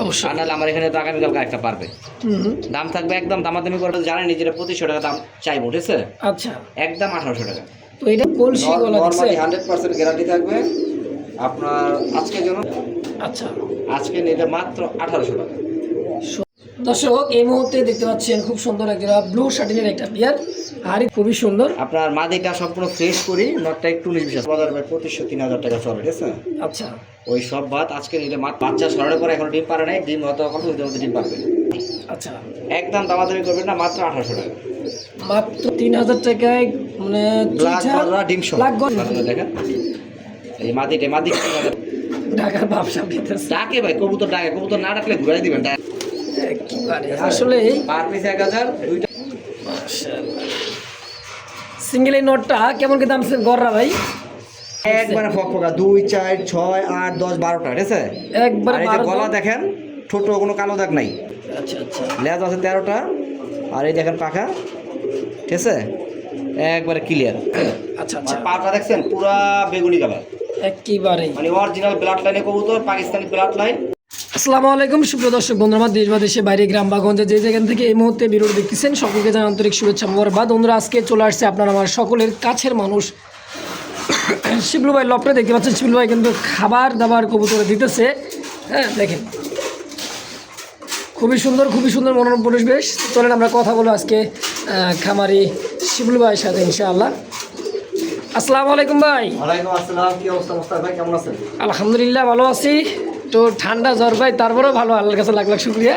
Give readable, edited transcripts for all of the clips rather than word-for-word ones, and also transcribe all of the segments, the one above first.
অবশ্যই। আর নাহলে আমার এখানে তো আগামীকাল একটা পারবে। দাম থাকবে একদম দামাদামি করে জানেন নিজেরা 2500 টাকা দাম চাইবো, ঠিক আছে? আচ্ছা, একদম 1800 টাকা। তো এটা কলসি গলা দিচ্ছে, নরমালি 100% গ্যারান্টি থাকবে আপনার আজকের জন্য। আচ্ছা, আজকে নিলে মাত্র 1800 টাকা। দর্শক এই মুহূর্তে দেখতে পাচ্ছেন খুব সুন্দর একটা ব্লু শার্টিনের একটা বিয়ার, হাড়ি খুবই সুন্দর। আপনার মাদিটা সম্পূর্ণ ফ্রেশ করি, নটটা একটু 19-20 বাজার ভাই 2500-3000 টাকা চলে, ঠিক আছে? আচ্ছা, ওই সব বাদ আজকে নিলে বাচ্চা সরানোর পরে এখন ডিম পারে নাই, ডিম হয়তো এখন মধ্যে ডিম পারবে। আচ্ছা, একদম দামাদামি করবেন না, মাত্র 1800 টাকা। মাত্র 3000 টাকায়, মানে ব্ল্যাক গলরা ডিম সহ। ব্ল্যাক গল দেখেন এই মাদিটা ঢাকার ব্যবসা দিতেছে। ডাকে ভাই, কবুতর ডাকে, কবুতর না ডাকলে ঘুরাই দিবেন। আসলে পার পিস 1000, দুইটা মাশাআল্লাহ। সিঙ্গেল এই নটটা কেমন কি দাম গড়রা ভাই? একবারে ফকফকা 2, 4, 6, 8, 10, 12টা, ঠিক আছে? একবার আর এই যে গলা দেখেন, ছোট কোনো কালো দাগ নাই। আচ্ছা আচ্ছা, লেজ আছে 13টা, আর এই দেখেন পাখা, ঠিক আছে? একবারে ক্লিয়ার। আচ্ছা আচ্ছা, পাটা দেখছেন পুরা বেগুনি কালার, একেবারে মানে অরিজিনাল ব্লাড লাইনে কবুতর, পাকিস্তানি ব্লাড লাইন। আসসালামু আলাইকুম সুপ্রিয় দর্শক বন্ধুরা, আমার দেশ বা দেশে বাইরে গ্রাম বা গঞ্জে যে যেখান থেকে এই মুহূর্তে ভিডিওটি দেখতেছেন সকলকে জানাই আন্তরিক শুভেচ্ছা মোবারকবাদ। বন্ধুরা আজকে চলে আসছে আপনার আমার সকলের কাছের মানুষ শিবলু ভাই লপটে, দেখতে পাচ্ছেন শিবলু ভাই কিন্তু খাবার দাবার কবুতরে দিতেছে। হ্যাঁ দেখেন খুবই সুন্দর মনোরম পরিবেশ। চলেন আমরা কথা বলবো আজকে খামারি শিবলু ভাইয়ের সাথে ইনশাআল্লাহ। আসসালামু আলাইকুম ভাই। ওয়ালাইকুম আসসালাম, কি অবস্থা মোস্তাক ভাই, কেমন আছেন? আলহামদুলিল্লাহ ভালো আছি, তো ঠান্ডা জ্বর ভাই, তারপরেও ভালো, আল্লাহর কাছে লাখ লাখ শুকরিয়া,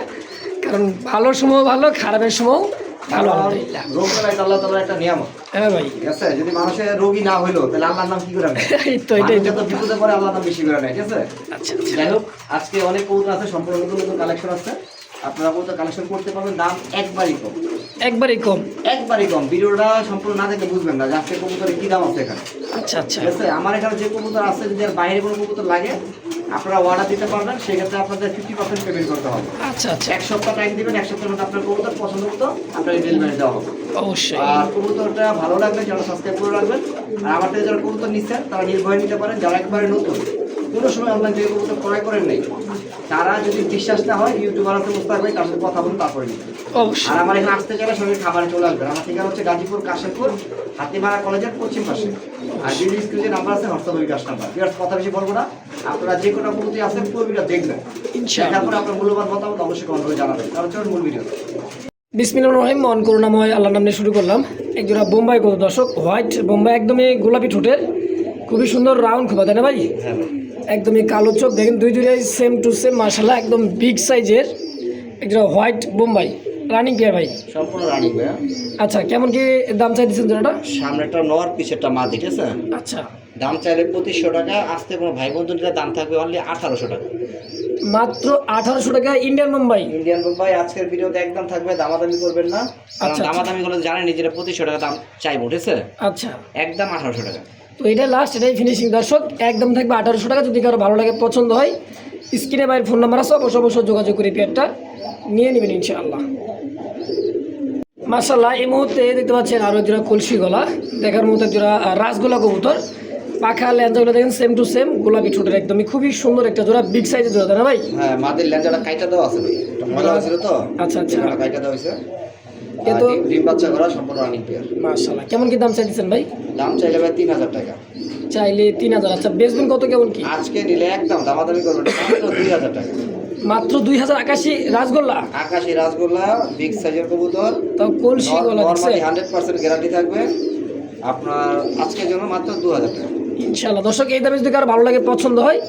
কারণ ভালো সময় ভালো, খারাপের সময় ভালো। আলহামদুলিল্লাহ, রোগ বেলায় আল্লাহ তাআলার একটা নিয়ামত। হ্যাঁ ভাই, ঠিক আছে, যদি মানুষের রোগী না হইলো তাহলে আল্লাহর নাম কি করে নেয়? এই তো এটাই মানুষ যত বিপদে পড়ে আল্লাহর নাম বেশি করে নেয়, ঠিক আছে? আচ্ছা যাই হোক, আজকে অনেক কবুতর আছে, সম্পূর্ণ নতুন নতুন কালেকশন আছে, আপনারা কবুতর কালেকশন করতে পারবেন। দাম একবারই কম, একবারই কম। একবারই কম। ভিডিওটা সম্পূর্ণ না দেখলে বুঝবেন না যে আজকে কবুতরের কি দাম আছে এখানে, আচ্ছা আচ্ছা, ঠিক আছে? আমার এখানে যে কবুতর আছে, যদি আর বাইরে কোনো কবুতর লাগে আপনারা অর্ডার দিতে পারবেন, সেক্ষেত্রে আপনাদের 50% পেমেন্ট করতে হবে। আচ্ছা আচ্ছা, এক সপ্তাহ টাইম দিবেন, এক সপ্তাহের মধ্যে আপনার কবুতর পছন্দ মতো আপনার ডেলিভারি দেওয়া হবে। অবশ্যই। আর কবুতরটা ভালো লাগবে যারা সাবস্ক্রাইব করে রাখবেন, আর আমার থেকে যারা কবুতর নিচ্ছেন তারা নির্ভয়ে নিতে পারেন। যারা একবারে নতুন, কোনো সময় অনলাইন থেকে কবুতর ক্রয় করেন নাই, তারা যদি বিশ্বাস না হয় ইউটিউবার আছে মুস্তাক ভাই, তার সাথে কথা বলুন, তারপরে নিবেন। অবশ্যই। আর আমার এখানে আসতে চাইলে সঙ্গে খাবারে চলে আসবেন। আমার ঠিকানা হচ্ছে গাজীপুর কাশিমপুর হাতিমারা কলেজের পশ্চিম পাশে, আর ভিডিও স্ক্রিনে নাম্বার আছে হোয়াটসঅ্যাপ বিকাশ নাম্বার। কথা বেশি বলবো না, আপনারা যে কোনো কবুতর আছেন পুরো ভিডিও দেখবেন, ইনশাআল্লাহ। তারপরে আপনার মূল্যবান মতামত অবশ্যই কমেন্ট করে জানাবেন। তাহলে চলুন মূল ভিডিও। বিসমিল্লাহির রহমানির রহিম, মন করুণাময় আল্লাহর নাম নিয়ে শুরু করলাম। একজোড়া বোম্বাই কবুতর দর্শক, হোয়াইট বোম্বাই, একদমই গোলাপি ঠোঁটের, খুবই সুন্দর রাউন্ড খোপা, তাই না ভাই? হ্যাঁ, একদমই কালো চোখ, দেখেন দুইটাই সেম টু সেম মাশাআল্লাহ, একদম বিগ সাইজের একটা হোয়াইট বোম্বাই রানিং পেয়ার ভাই। সম্পূর্ণ রানিং ভাইয়া। আচ্ছা, কেমন কি দাম চাইতেছেন জোড়াটা? সামনেটা নর, পিছেরটা মাদি, ঠিক আছে? আচ্ছা, দাম চাইলে 2500 টাকা, আসতে কোনো ভাই বন্ধুদের দাম থাকবে অনলি 1800 টাকা। মাত্র 1800 টাকা ইন্ডিয়ান বোম্বাই। ইন্ডিয়ান বোম্বাই আজকের ভিডিওতে একদম থাকবে, দামাদামি করবেন না, কারণ আচ্ছা, দামাদামি করলে জানেন নিজেরা 2500 টাকা দাম চাইবো, ঠিক আছে? আচ্ছা, একদম 1800 টাকা। তো এটা লাস্ট, এটাই ফিনিশিং দর্শক, একদম থাকবে 1800 টাকা। যদি কারো ভালো লাগে, পছন্দ হয়, স্ক্রিনে ভাইয়ের ফোন নাম্বার আছে, অবশ্যই যোগাযোগ করে পেয়ারটা নিয়ে নেবেন ইনশাআল্লাহ। মাশাআল্লাহ, এই মুহূর্তে দেখতে পাচ্ছেন আরও জোড়া কলসি গলা, দেখার মতো জোড়া রাসগোলা কবুতর, পাখা লেঞ্জাগুলো দেখেন সেম টু সেম, গোলাপি ঠোঁটের, একদমই খুবই সুন্দর একটা জোড়া, বিগ সাইজের জোড়া, তাই না ভাই? হ্যাঁ, মাদির লেঞ্জাটা কাইটা দেওয়া আছে ভাই, এটা মজা হয়েছিল তো। আচ্ছা আচ্ছা, কাইটা দেওয়া হয়েছে, এ তো ডিম বাচ্চা করা সম্পূর্ণ রানিং পেয়ার। মাশাআল্লাহ, কেমন কি দাম চাইতেছেন ভাই? দাম চাইলে ভাই 3000 টাকা। চাইলে 3000। আচ্ছা, বেচবেন কত, কেমন কি? আজকে নিলে একদম দামাদামি করবেন, মাত্র 2000 টাকা। মাত্র 2000 আকাশি রাসগোল্লা, আকাশি রাসগোল্লা, বিগ সাইজের কবুতর, তাও কলসি গলা দিচ্ছে। নরমালি 100% গ্যারান্টি থাকবে আপনার আজকের জন্য মাত্র 2000 টাকা ইনশাআল্লাহ। দর্শক এই দামে যদি কারো ভালো লাগে, পছন্দ হয়,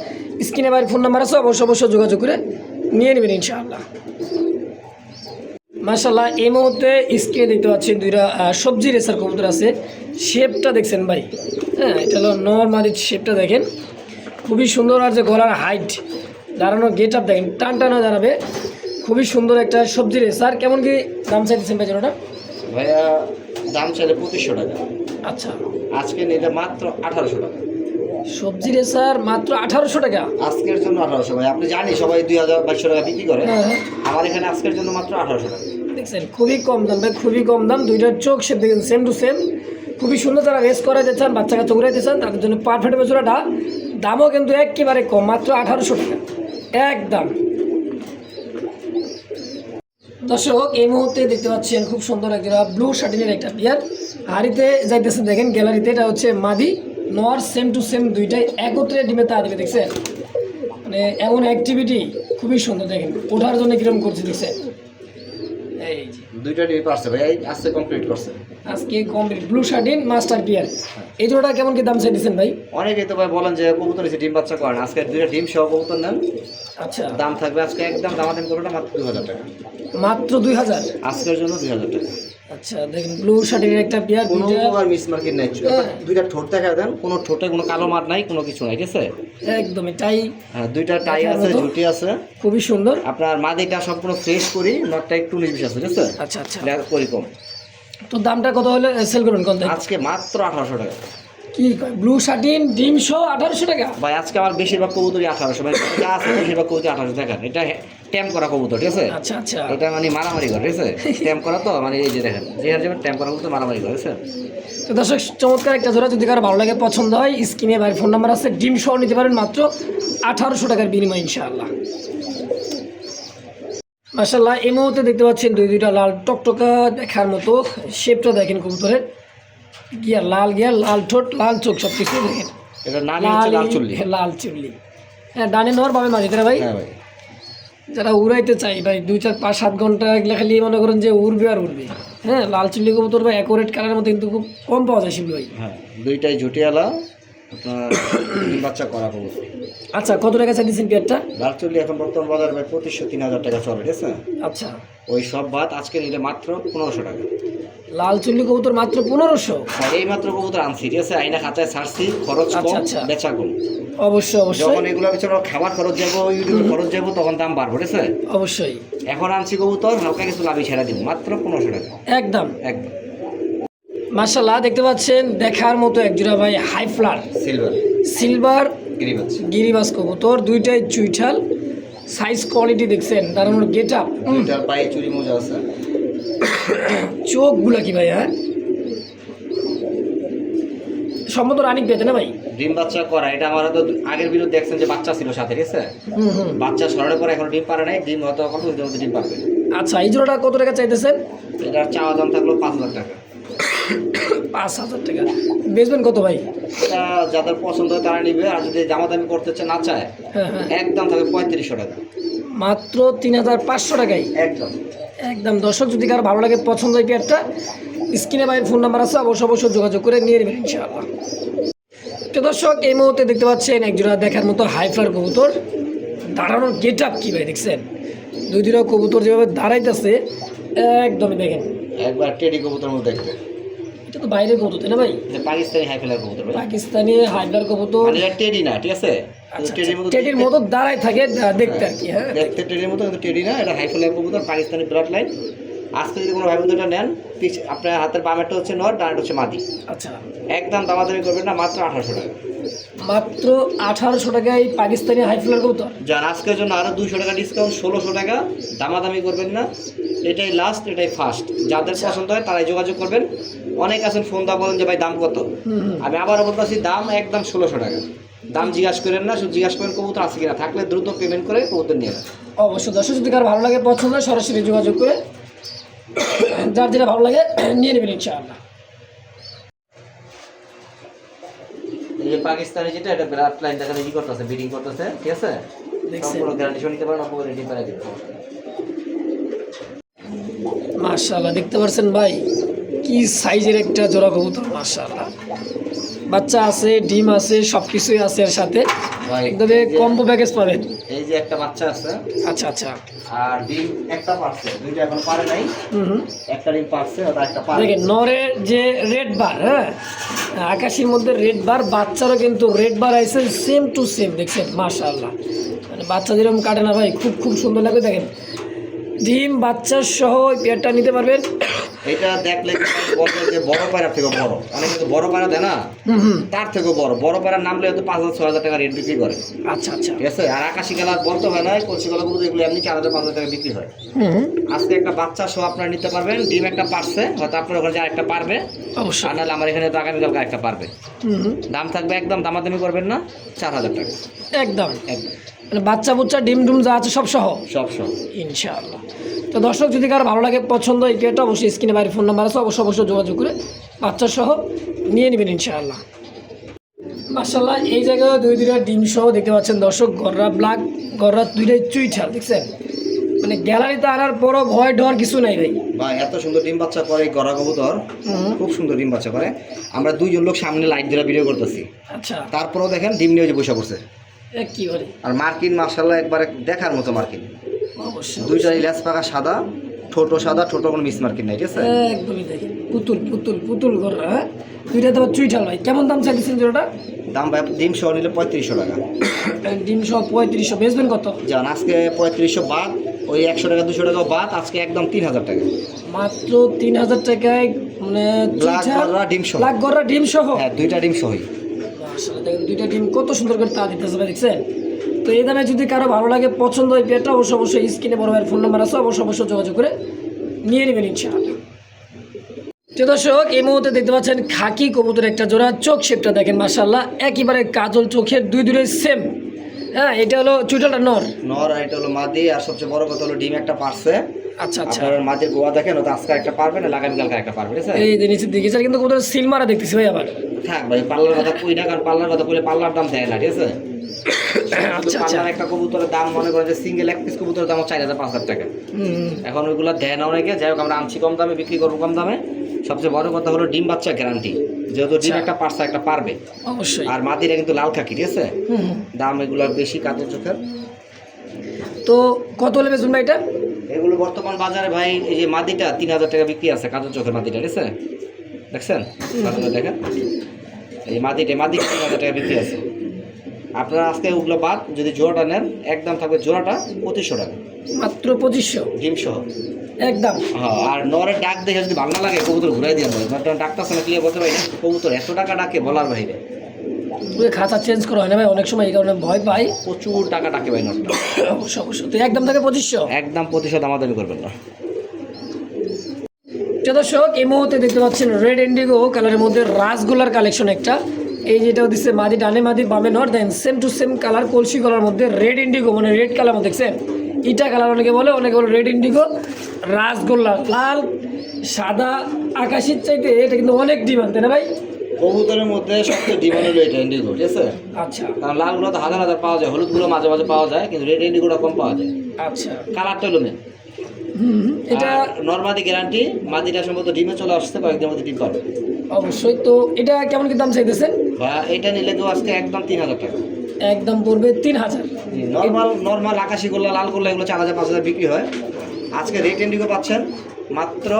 স্ক্রিনে বাইরের ফোন নাম্বার আছে, অবশ্যই যোগাযোগ করে নিয়ে নেবেন ইনশাআল্লাহ। মাশাআল্লাহ, এই মুহূর্তে স্ক্রিনে দেখতে পাচ্ছেন দুইটা সবজি রেসার কবুতর আছে। শেপটা দেখছেন ভাই? হ্যাঁ, এটা হলো নর্মালি শেপটা দেখেন, খুবই সুন্দর। আর যে গলার হাইট, দাঁড়ানো গেট আপ দেখেন, টান টানা দাঁড়াবে, খুবই সুন্দর একটা সবজি রেসার। কেমন কি দাম চাইতেছেন ভাই জোড়াটা? ভাইয়া দাম চাইলে 2500 টাকা, আচ্ছা, আজকে নিলে মাত্র 1800 টাকা। সবজি রেসার মাত্র 1800 টাকা আজকের জন্য 1800 ভাই। আপনি জানি সবাই 2200 টাকা বিক্রি করে, হ্যাঁ। আমার এখানে আজকের জন্য মাত্র 1800 টাকা। দেখছেন, খুবই কম দাম ভাই, খুবই কম দাম। দুইটার চোখ শেপ দেখেন সেম টু সেম, খুবই সুন্দর। যারা রেস করাতে চান, বাচ্চা কাচ্চা উড়াইতে চান, তাদের জন্য পারফেক্ট জোড়াটা। দামও কিন্তু একেবারে কম, মাত্র 1800 টাকা একদম। দর্শক এই মুহূর্তে দেখতে পাচ্ছেন খুব সুন্দর একটা ব্লু শার্টিনের একটা পেয়ার হাড়িতে যাইতেছেন দেখেন গ্যালারিতে। এটা হচ্ছে মাদি নর, সেম টু সেম দুইটাই একত্রে ডিমে তা দিবে দেখছেন। মানে এমন অ্যাক্টিভিটি খুবই সুন্দর দেখেন, ওঠার জন্য কিরকম করছে দেখছেন। এই যে দুইটা ডিম পারছে ভাই, আজকে কমপ্লিট করছে। আজকে complete blue satin master pair. এই জোড়াটা কেমন কি দাম চাইতেছেন ভাই? অনেকেই তো ভাই বলেন যে কবুতর এসে ডিম বাচ্চা করেন, আজকে দুইটা ডিম সহ কবুতর নেন, আচ্ছা দাম থাকবে আজকে একদম দামাদাম করবে মাত্র 2000 টাকা, মাত্র 2000 আজকের জন্য 2000 টাকা। আচ্ছা দেখেন ব্লু শার্টিনের একটা পেয়ার, কোনো দুইটা প্রকার মিস মার্কেট নাই, দুইটা ঠোঁট দেখা দেন, কোনো ঠোঁটে কোনো কালো মার নাই, কোনো কিছু নাই, ঠিক আছে। একদমই তাই, হ্যাঁ দুইটা টাই আছে, ঝুটি আছে, খুবই সুন্দর। আপনার মাদিটা সম্পূর্ণ ফ্রেশ করি, নটটা একটু 19-20 আছে, ঠিক আছে। আচ্ছা আচ্ছা, এটা করি কম। তো দামটা কত হলে সেল করবেন কোন থেকে? আজকে মাত্র 1800 টাকা। কি কয় ব্লু শার্টিন ডিম সহ 1800 টাকা? ভাই আজকে আমার বেশিরভাগ কবুতরই 1800, ভাই যা আছে বেশিরভাগ কবুতর 1800 দেখেন। এটা ট্যাম করা কবুতর, ঠিক আছে। আচ্ছা আচ্ছা, এটা মানে মারামারি করে, ঠিক আছে। ট্যাম করা তো মানে এই যে দেখেন, যে হার যাবেন ট্যাম করা কবুতর মারামারি করে, ঠিক আছে। তো দর্শক চমৎকার একটা জোড়া, যদি কারো ভালো লাগে পছন্দ হয় স্ক্রিনে ভাই ফোন নাম্বার আছে, ডিম সহ নিতে পারেন মাত্র 1800 টাকার বিনিময়ে ইনশাআল্লাহ। মাশাআল্লাহ এই মুহূর্তে দেখতে পাচ্ছেন দুইটা লাল টকটকা দেখার মতো শেপটা দেখেন কবুতরের, গিয়ার লাল গিয়ার, লাল ঠোঁট, লাল চোখ, সব কিছু দেখেন এটা নানি হচ্ছে লাল চুল্লি। লাল চুল্লি। হ্যাঁ ডানে নর বামে মাঝে তারা ভাই। হ্যাঁ ভাই, যারা উড়াইতে চাই ভাই 2-4-5-7 ঘন্টা এগুলো খালি মনে করেন যে উড়বে আর উড়বে। হ্যাঁ লাল চুল্লি কবুতর ভাই অ্যাকোরেট কালারের মতো কিন্তু খুব কম পাওয়া যায় শিবলি ভাই। হ্যাঁ দুইটাই ঝুটিয়ালা আপনার ডিম বাচ্চা করা কবুতর। আচ্ছা কত টাকা চাইছেন পেয়ারটা? লাল চুল্লি এখন বর্তমান বাজার ভাই 2500-3000 টাকা চলে, ঠিক আছে। আচ্ছা ওই সব বাদ আজকে নিলে মাত্র 1500 টাকা। লাল চুল্লি কবুতর মাত্র 1500? আর এই মাত্র কবুতর আনছি, ঠিক আছে। আইনা খাঁচায় ছাড়ছি, খরচ কম, আচ্ছা। বেচা কম। অবশ্যই অবশ্যই, যখন এগুলো বেচার খাবার খরচ যাবো, ইউটিউবে খরচ যাবো, তখন দাম বাড়বো, ঠিক আছে। অবশ্যই। এখন আনছি কবুতর, হালকা কিছু লাভই ছেড়ে দিব, মাত্র 1500 টাকা একদম একদম। মাশাআল্লাহ দেখতে পাচ্ছেন দেখার মতো একজোড়া ভাই হাই ফ্লার সিলভার সিলভার গিরিবাজ গিরিবাজ কবুতর, দুইটাই চুইঠাল, সাইজ কোয়ালিটি দেখছেন, দাঁড়ানোর গেট আপ, দুইটার পায়ে চুরি মোজা আছে। চোখগুলা কি ভাই, হ্যাঁ সম্ভবত রানিং পেতে না ভাই? ডিম বাচ্চা করা, এটা আমার তো আগের ভিডিও দেখছেন যে বাচ্চা ছিল সাথে, ঠিক আছে। বাচ্চা সরানোর পরে এখন ডিম পারে নাই, ডিম হয়তো কত ডিম পারবে। আচ্ছা এই জোড়াটা কত টাকা চাইতেছেন? এটার চাওয়া দাম থাকলো 5000 টাকা। 5000 টাকা বেচবেন কত ভাই? এটা যাদের পছন্দ হয় তারা নিবে, আর যদি দামাদামি করতে না চায় হ্যাঁ হ্যাঁ, একদম থাকবে 3500 টাকা, মাত্র 3500 টাকায় একদম একদম। দর্শক যদি কারো ভালো লাগে পছন্দ হয় পেয়ারটা, স্ক্রিনে ভাইয়ের ফোন নাম্বার আছে, অবশ্যই যোগাযোগ করে নিয়ে নেবেন ইনশাআল্লাহ। তো দর্শক এই মুহূর্তে দেখতে পাচ্ছেন একজোড়া দেখার মতো হাই ফ্লার কবুতর, দাঁড়ানোর গেট আপ কি ভাই দেখছেন, দুইটা কবুতর যেভাবে দাঁড়াইতেছে একদমই দেখেন, একবার টেডি কবুতর মধ্যে দেখবে। এটা তো বাইরের কবুতর তাই না ভাই? এটা পাকিস্তানি হাই ফ্লার কবুতর, পাকিস্তানি হাই ফ্লার কবুতর, মানে এটা টেডি না, ঠিক আছে। আচ্ছা, টেডির মতো টেডির মতো দাঁড়ায় থাকে দেখতে আর কি। হ্যাঁ দেখতে টেডির মতো, কিন্তু টেডি না, এটা হাই ফ্লার কবুতর, পাকিস্তানি ব্লাড লাইন। আজকে যদি কোনো ভাই বন্ধুটা নেন, আপনার হাতের বামেরটা হচ্ছে নর, ডানটা হচ্ছে মাদি। আচ্ছা একদম দামাদামি করবেন না, মাত্র 1800 টাকা, মাত্র 1800 টাকায় পাকিস্তানি হাই ফ্লার কবুতর। যান আজকের জন্য আরো 200 টাকা ডিসকাউন্ট, 1600 টাকা। দামাদামি করবেন না, এটাই লাস্ট, এটাই ফার্স্ট। যাদের পছন্দ হয় তারাই যোগাযোগ করবেন। অনেক আছেন ফোন দা বলেন যে ভাই দাম কত, আমি আবারও বলতেছি দাম একদম 1600 টাকা। দাম জিজ্ঞাসা করেন না, শুধু জিজ্ঞাসা করেন কবুতর আছে কিনা, থাকলে দ্রুত পেমেন্ট করে কবুতর নিয়ে নেন। অবশ্যই দর্শক যদি কারো ভালো লাগে পছন্দ হয় সরাসরি যোগাযোগ করে যার যেটা ভালো লাগে নিয়ে নেবেন ইনশাআল্লাহ। এই যে পাকিস্তানি যেটা, এটা ব্লাড লাইন দেখানে কি করতেছে, ব্রিডিং করতেছে, ঠিক আছে। দেখছেন সম্পূর্ণ গ্যারান্টি নিতে পারেন, অপর রেডি করে দিবেন। মাশাআল্লাহ দেখতে পাচ্ছেন ভাই কি সাইজের একটা জোড়া কবুতর, মাশাআল্লাহ বাচ্চা আছে, ডিম আছে, সব কিছুই আছে এর সাথে, ভাই একদম কম্বো প্যাকেজ পাবেন। এই যে একটা বাচ্চা আছে, আচ্ছা আচ্ছা, আর ডিম একটা পারছে, দুইটা এখন পারে নাই, একটা ডিম পারছে, ওটা একটা পারে। দেখেন নরের যে রেড বার, হ্যাঁ আকাশের মধ্যে রেড বার, বাচ্চারও কিন্তু রেড বার আছে সেম টু সেম, দেখছেন মাশাআল্লাহ। মানে বাচ্চা যেরকম কাটে না ভাই, খুব সুন্দর লাগে। দেখেন ডিম বাচ্চা সহ পেয়ারটা নিতে পারবেন এটা দেখলে বলবে যে বড় পায়রার থেকে বড়, অনেকে তো বড় পায়রা দেয় না, তার থেকেও বড় বড় পায়রার নামলে হয়তো 5,000-6,000 টাকা রেট বিক্রি করে। আচ্ছা আচ্ছা। ঠিক আছে। আর আকাশি কালার বলতে হয় না, কলসি কালার কিন্তু এগুলো এমনি 4,000-5,000 টাকা বিক্রি হয়। আজকে একটা বাচ্চা সহ আপনারা নিতে পারবেন, ডিম একটা পারছে, হয়তো আপনার ওখানে যে আরেকটা পারবে, অবশ্যই। আর নাহলে আমার এখানে তো আগামীকালকে একটা পারবে। দাম থাকবে একদম দামাদামি করবেন না, 4,000 টাকা একদম। একদম। মানে বাচ্চা বুচ্চা ডিম ডুম যা আছে সব সহ সব সব ইনশাআল্লাহ। তো দর্শক যদি কারো ভালো লাগে পছন্দ এই পেয়ারটা অবশ্যই স্ক্রিনে বাইরে ফোন নাম্বার আছে, অবশ্যই যোগাযোগ করে বাচ্চা সহ নিয়ে নেবেন ইনশাআল্লাহ। মাশাআল্লাহ এই জায়গায় দুইটা ডিম সহ দেখতে পাচ্ছেন দর্শক, গররা ব্ল্যাক, গররা দুইটাই চুইঠাল দেখছেন। মানে গ্যালারিতে আনার পরও ভয় ডর কিছু নাই ভাই। ভাই এত সুন্দর ডিম বাচ্চা করে এই গড়া কবুতর, খুব সুন্দর ডিম বাচ্চা করে। আমরা দুইজন লোক সামনে লাইট ধরে ভিডিও করতেছি, আচ্ছা তারপরেও দেখেন ডিম নিয়ে যে বসে পড়ছে। কি বলে, আর মার্কিন মাশাআল্লাহ একবারে দেখার মতো মার্কিন, অবশ্যই দুইটাই লেজ পাকা সাদা, ছোট সাদা, ছোট কোনো মিস মার্কিন নাই। ঠিক আছে। একদমই দেখেন পুতুল পুতুল পুতুল গররা, হ্যাঁ দুইটা তো চুইঠাল ভাই। কেমন দাম চাইছেন জোড়াটা? দাম ভাই ডিম সহ নিলে 3,500 টাকা। ডিম সহ 3500, বেচবেন কত? জান আজকে 3,500 বাদ, ওই 100 টাকা 200 টাকা বাদ, আজকে একদম 3,000 টাকা। মাত্র 3,000 টাকায়, মানে ব্ল্যাক গররা ডিম সহ। ব্ল্যাক গররা ডিম সহ, হ্যাঁ দুইটা ডিম সহই। মাশাআল্লাহ দেখেন দুইটা ডিম কত সুন্দর করে তা দিতেছে ভাই, দেখছেন। তো এই দামে যদি কারো ভালো লাগে পছন্দ হয় পেয়ারটা অবশ্যই স্ক্রিনে বড় ভাইয়ের ফোন নাম্বার আছে, অবশ্যই যোগাযোগ করে নিয়ে নেবেন ইনশাআল্লাহ। তো দর্শক এই মুহূর্তে দেখতে পাচ্ছেন খাকি কবুতর একটা জোড়া, চোখ শেপটা দেখেন মাশাআল্লাহ একেবারে কাজল চোখের, দুইটাই সেম। হ্যাঁ এটা হলো চুইটালটা নর, নর আর এটা হলো মাদি, আর সবচেয়ে বড় কথা হলো ডিম একটা পারছে। আচ্ছা আচ্ছা। আপনার মাদির গোয়া দেখেন, ও তো আজকে একটা পারবে না, আগামীকালকে একটা পারবে। ঠিক আছে। এই যে নিচের দিকে স্যার কিন্তু কবুতর সিল মারা দেখতেছি ভাই আবার। থাক ভাই পাল্লার কথা কই না, কারণ পাল্লার কথা কইলে পাল্লার দাম দেয় না। ঠিক আছে। আচ্ছা আচ্ছা। পাল্লার একটা কবুতরের দাম মনে করেন যে সিঙ্গেল এক পিস কবুতরের দাম 4,000-5,000 টাকা। এখন ওইগুলো দেয় না অনেকে, যাই হোক আমরা আনছি কম দামে, বিক্রি করবো কম দামে। সবচেয়ে বড় কথা হলো ডিম বাচ্চা গ্যারান্টি, যেহেতু ডিম একটা পারছে একটা পারবে অবশ্যই। আর মাদিরা কিন্তু লাল খাকি। ঠিক আছে। দাম এগুলো বেশি কাতর চোখের। তো কত হলে বেচুন ভাই এটা? এগুলো বর্তমান বাজারে ভাই এই যে মাদিটা 3,000 টাকা বিক্রি আছে, কাজল চোখের মাদিটা। ঠিক আছে। দেখছেন মাদিটা দেখেন, এই মাদিটা 3,000 টাকা বিক্রি আছে। আপনারা আজকে ওগুলো বাদ যদি জোড়াটা নেন একদম থাকবে জোড়াটা 2,500 টাকা, মাত্র 2500 ডিম সহ একদম। হ্যাঁ। আর নরের ডাক দেখে যদি ভালো না লাগে কবুতর ঘুরাই দিয়ে দেবে, ডাক্তার সঙ্গে ক্লিয়ার বলতে পারি না, কবুতর এত টাকা ডাকে বলার বাইরে। পুরো খাঁচা চেঞ্জ করা হয় না ভাই অনেক সময়, এই কারণে ভয় পাই। প্রচুর টাকা ডাকে ভাই নরটা। অবশ্যই। তো একদম থাকে 2500, একদম 2500 দামাদামি করবেন না। তো দর্শক এই মুহূর্তে দেখতে পাচ্ছেন রেড ইন্ডিগো কালারের মধ্যে রাসগোল্লার কালেকশন একটা, এই যেটাও দিচ্ছে মাদি ডানে মাদি বামে নর, দেন সেম টু সেম কালার কলসি কালার মধ্যে রেড ইন্ডিগো, মানে রেড কালার মধ্যে দেখছেন ইটা কালার অনেকে বলে, অনেকে বলে রেড ইন্ডিগো রাসগোল্লা। লাল সাদা আকাশির চাইতে এটা কিন্তু অনেক ডিমান্ড, তাই না ভাই? কবুতরের মধ্যে সবচেয়ে ডিমান্ড হলো এটা ইন্ডিগো। ঠিক আছে। আচ্ছা। কারণ লালগুলো তো হাজার হাজার পাওয়া যায়, হলুদগুলো মাঝে মাঝে পাওয়া যায়, কিন্তু রেড ইন্ডিগোটা কম পাওয়া যায়। আচ্ছা। কালারটা হলো মেন। এটা নর্মাদি গ্যারান্টি, মাদিটা সম্ভবত ডিমে চলে আসছে, কয়েকদিনের মধ্যে ডিম পাবে অবশ্যই। তো এটা কেমন কি দাম চাইতেছেন? বা এটা নিলে তো আজকে একদম 3,000 টাকা একদম পড়বে 3,000। নর্মাল আকাশি গোল্লা লাল গোল্লা এগুলো 4,000-5,000 বিক্রি হয়, আজকে রেড ইন্ডিগো পাচ্ছেন মাত্র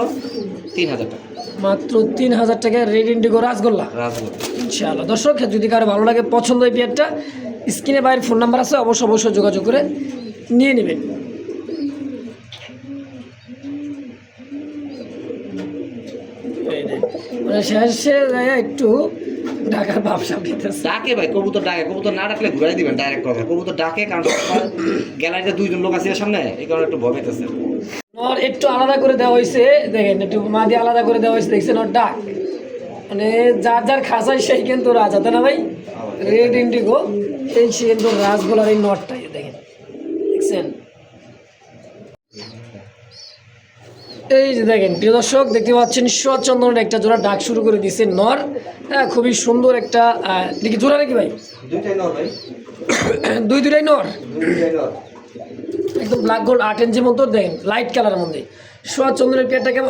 3,000 টাকা। মাত্র 3,000 টাকায় রেড ইন্ডিগো রাসগোল্লা রাসগোল্লা ইনশাআল্লাহ। দর্শক যদি কারো ভালো লাগে পছন্দ এই পেয়ারটা স্ক্রিনে বাইরের ফোন নাম্বার আছে, অবশ্যই যোগাযোগ করে নিয়ে নেবেন। মানে শেষে একটু ঢাকার ব্যবসা দিতেছে। ডাকে ভাই কবুতর ডাকে, কবুতর না ডাকলে ঘুরাই দিবেন ডাইরেক্ট কথা। কবুতর ডাকে কারণ গ্যালারিতে দুইজন লোক আছে সামনে, এই কারণে একটু ভয় পেতেছে। নর একটু আলাদা করে দেওয়া হয়েছে, দেখেন একটু মাদি আলাদা করে দেওয়া হয়েছে, দেখছেন ওর ডাক, মানে যার যার খাঁচায় সেই কিন্তু রাজা, তাই না ভাই? রেড ইন্ডিগো এই সে কিন্তু রাসগোলার এই নটটাই দেখেন, দেখছেন। এই যে দেখেন প্রিয় দর্শক দেখতে পাচ্ছেন চন্দনের একটা জোড়া ডাক শুরু করে দিয়েছে নর। হ্যাঁ খুবই সুন্দর একটা দেখি জোড়া নাকি ভাই? দুইটাই নর ভাই, দুইটাই নর, দুইটাই নর। একদম ব্ল্যাক গোল্ড 8 ইঞ্চি মতো দেখেন লাইট কালারের মধ্যে। চন্দনের পেয়ারটাকে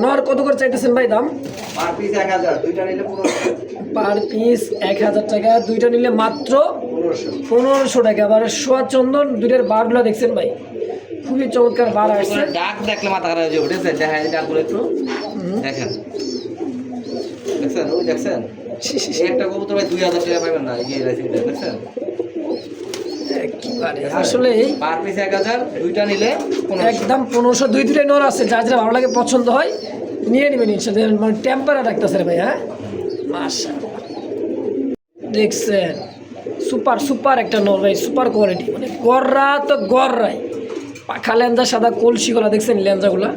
নর কত করে চাইতেছেন ভাই দাম? পার পিস 1,000, দুইটা নিলে 1500। পার পিস 1,000 টাকা, দুইটা নিলে মাত্র 1500 টাকা। আবার চন্দন দুইটার বারগুলো দেখছেন ভাই, খুবই চমৎকার বার আসছে। ডাক দেখলে মাথা খারাপ হয়ে উঠেছে, দেখেন ডাকগুলো একটু দেখেন, দেখছেন ওই দেখছেন এই একটা কবুতর ভাই 2,000 টাকা পাবেন না, এই যে রাইসিংটা দেখছেন আসলে পার পিস 1,000, দুইটা নিলে 1500। একদম 1500। দুইটাই নর আছে, যার যারা ভালো লাগে পছন্দ হয় নিয়ে নেবেন ইনশাল্লাহ, মানে টেম্পারে রাখতেছে রে ভাই। হ্যাঁ মাশাআল্লাহ, দেখছেন সুপার সুপার একটা নর ভাই, সুপার কোয়ালিটি, মানে গররা তো গররাই, পাখা লেঞ্জা সাদা কলসিগুলা দেখছেন লেঞ্জাগুলা,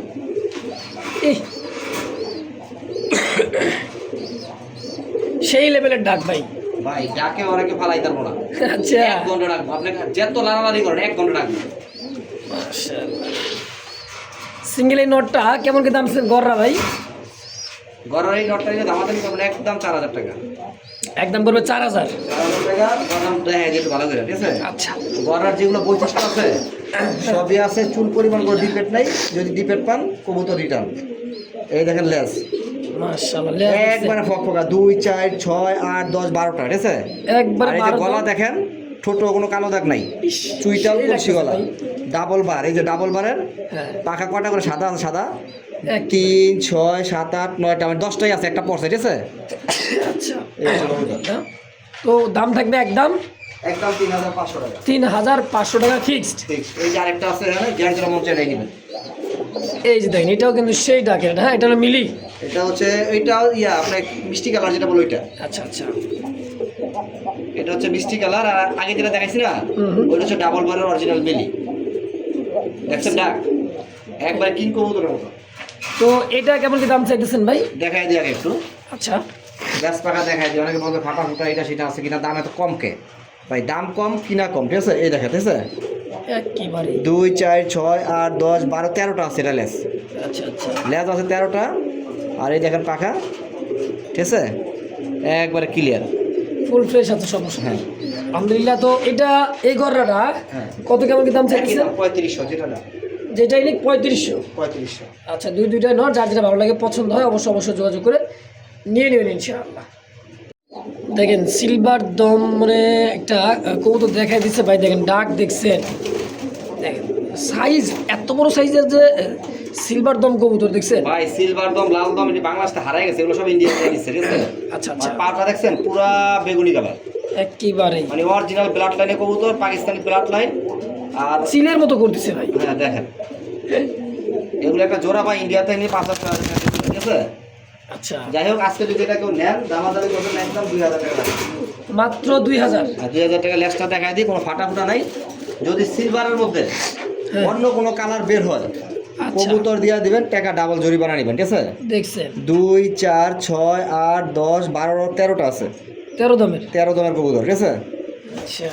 সেই লেভেলের ডাক ভাই। ভাই ডাকে ওরাকে ফালাই তারবো না, আচ্ছা 1 ঘন্টা রাখবো। আপনি যত লাড়ালাড়ি করেন 1 ঘন্টা রাখবো। সিঙ্গেল এই নোটটা কেমন কি দাম গররা ভাই? গড়ার এই নটটা নিয়ে দামাদামি করবেন একদম 4000 টাকা। একদম পড়বে 4000। 4000 টাকা গড়াম দেখাই দিতে ভালো করে, ঠিক আছে? আচ্ছা গড়ার যেগুলো বৈশিষ্ট্য আছে সবই আছে, চুল পরিমাণ করে ডিপেট নাই, যদি ডিপেট পান কবুতর রিটার্ন। এই দেখেন লেস মাশাআল্লাহ, একবারে ফকফকা 2 4 6 8 10 12টা, ঠিক আছে? একবারে আর এই যে গলা দেখেন, ছোট কোনো কালো দাগ নাই, চুইটাল কলসি গলা, ডাবল বার। এই যে ডাবল বারের হ্যাঁ পাখা কয়টা করে সাদা আছে? সাদা এক 3 6 7 8 9টা, মানে 10টাই আছে, একটা পড়ছে, ঠিক আছে? আচ্ছা এই হচ্ছে কবুতর। তো দাম থাকবে একদম একদম 3500 টাকা 3500 টাকা ফিক্সড। ঠিক। এই যে আরেকটা আছে এখানে, গ্যাঞ্জার মঞ্চে এটাই নেবেন। এই যে দেখেন এটাও কিন্তু সেই ডাকের, হ্যাঁ এটা হলো মিলি। এটা হচ্ছে এইটাও আপনার মিষ্টি কালার যেটা বলো ওইটা, আচ্ছা আচ্ছা, এটা হচ্ছে মিষ্টি কালার। আর আগে যেটা দেখাইছি না ওইটা হচ্ছে ডাবল বারের অরিজিনাল মিলি, দেখছেন ডাক একবারে কিং কবুতরের মতো। তো এটা কেমন কি দাম চাইতেছেন ভাই? দেখাই দিই আগে একটু, আচ্ছা গ্যাস পাখা দেখাই দিই। অনেকে বলতে ফাটা ফুটা এটা সেটা আছে কিনা, দাম এত কম কে ভাই? দাম কম কিনা কম, ঠিক আছে? এই দেখা, ঠিক আছে? একেবারে 2 4 6 8 10 12 13টা আছে এটা লেস। আচ্ছা আচ্ছা, লেজ আছে 13টা। আর এই দেখেন পাখা, ঠিক আছে? একবারে ক্লিয়ার, ফুল ফ্রেশ আছে সমস্যা। হ্যাঁ আলহামদুলিল্লাহ। তো এটা এই গররাটা হ্যাঁ কত কেমন কি দাম একই চাইতেছেন? দাম 3500, যেটা না যেটাই নিক 3500। 3500। আচ্ছা দুইটাই নয়, যার যেটা ভালো লাগে পছন্দ হয় অবশ্যই যোগাযোগ করে নিয়ে নেবেন ইনশাআল্লাহ। দেখেন সিলভার দম, মানে একটা কবুতর দেখাই দিচ্ছে ভাই, দেখেন ডাক দেখছেন, দেখেন সাইজ এত বড় সাইজের যে সিলভার দম কবুতর দেখছেন। ভাই সিলভার দম, লাল দম এটি বাংলাদেশে হারাই গেছে, এগুলো সব ইন্ডিয়া থেকে নিচ্ছে, ঠিক আছে? আচ্ছা আচ্ছা, আর পাটা দেখছেন পুরা বেগুনি কালার, একেবারে মানে অরিজিনাল ব্লাড লাইনে কবুতর, পাকিস্তানি ব্লাড লাইন। আর চিলের মতো করতেছে ভাই। হ্যাঁ দেখেন এগুলো একটা জোড়া ভাই ইন্ডিয়া থেকে নিয়ে 5000 টাকা, ঠিক আছে? আচ্ছা যাই হোক আজকে যদি এটা কেউ নেন দামাদামি করবেন একদম 2000 টাকা লাগবে। মাত্র 2000। আর 2000 টাকা লেসটা দেখাই দিই, কোনো ফাটা ফুটা নাই। যদি সিলভারের মধ্যে অন্য কোনো কালার বের হয় কবুতর দিয়া দিবেন, টাকা ডাবল জরিমানা নেবেন, ঠিক আছে? দেখছেন 2 4 6 8 10 12 13টা আছে, 13 দমের। 13 দমের কবুতর, ঠিক আছে? আচ্ছা